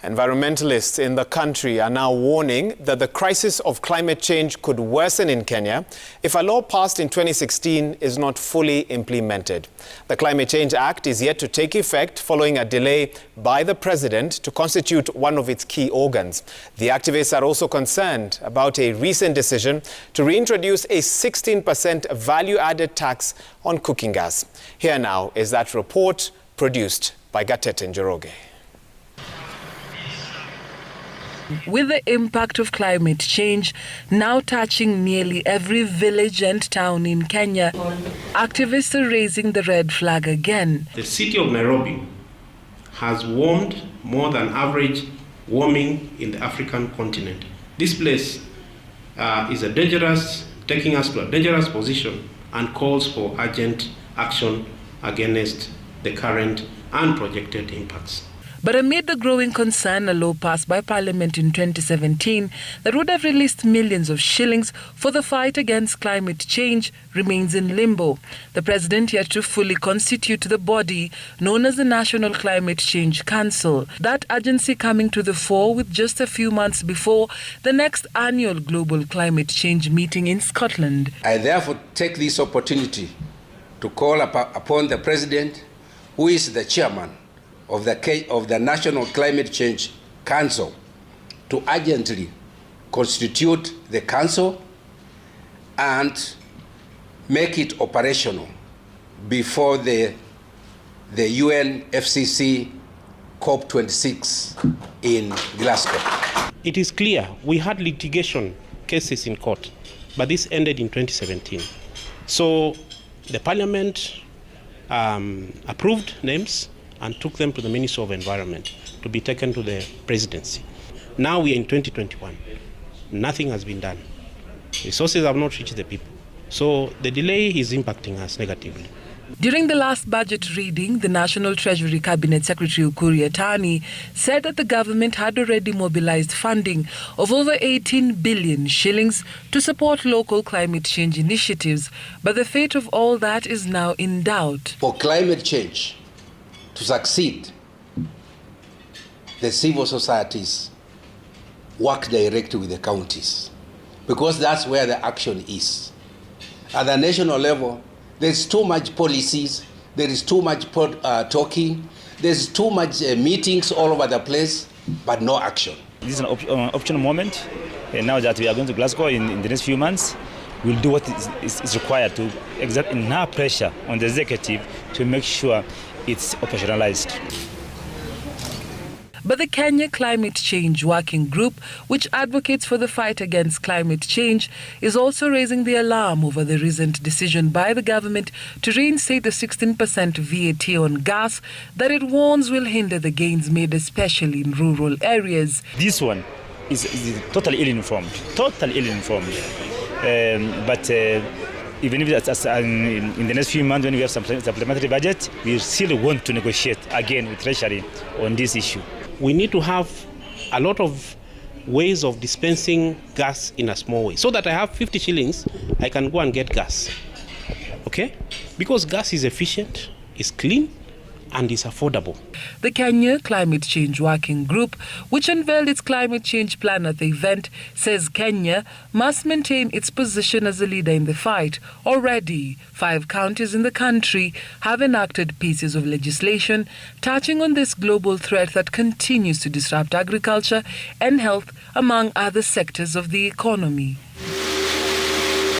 Environmentalists in the country are now warning that the crisis of climate change could worsen in Kenya if a law passed in 2016 is not fully implemented. The Climate Change Act is yet to take effect following a delay by the president to constitute one of its key organs. The activists are also concerned about a recent decision to reintroduce a 16% value-added tax on cooking gas. Here now is that report produced by Gatete Njoroge. With the impact of climate change now touching nearly every village and town in Kenya, activists are raising the red flag again. The city of Nairobi has warmed more than average warming in the African continent. This place is taking us to a dangerous position and calls for urgent action against the current and projected impacts. But amid the growing concern, a law passed by Parliament in 2017 that would have released millions of shillings for the fight against climate change remains in limbo. The president yet to fully constitute the body known as the National Climate Change Council. That agency coming to the fore with just a few months before the next annual Global Climate Change meeting in Scotland. I therefore take this opportunity to call upon the president, who is the chairman of the National Climate Change Council, to urgently constitute the council and make it operational before the UNFCCC COP26 in Glasgow. It is clear we had litigation cases in court, but this ended in 2017. So the Parliament approved names and took them to the Ministry of Environment to be taken to the presidency. Now we are in 2021. Nothing has been done. Resources have not reached the people. So the delay is impacting us negatively. During the last budget reading, the National Treasury Cabinet Secretary Ukuri Yatani said that the government had already mobilized funding of over 18 billion shillings to support local climate change initiatives. But the fate of all that is now in doubt. For climate change to succeed, the civil societies work directly with the counties, because that's where the action is. At the national level, there's too much policies, there is too much talking, there's too much meetings all over the place, but no action. This is an optional moment. Now that we are going to Glasgow in the next few months, we'll do what is required to exert enough pressure on the executive to make sure it's operationalized. But the Kenya Climate Change Working Group, which advocates for the fight against climate change, is also raising the alarm over the recent decision by the government to reinstate the 16% VAT on gas that it warns will hinder the gains made, especially in rural areas. This one is totally ill-informed, even if that's in the next few months when we have some supplementary budget, we still want to negotiate again with Treasury on this issue. We need to have a lot of ways of dispensing gas in a small way. So that I have 50 shillings, I can go and get gas. Okay? Because gas is efficient, is clean, and is affordable. The Kenya Climate Change Working Group, which unveiled its climate change plan at the event, says Kenya must maintain its position as a leader in the fight. Already, 5 counties in the country have enacted pieces of legislation touching on this global threat that continues to disrupt agriculture and health, among other sectors of the economy.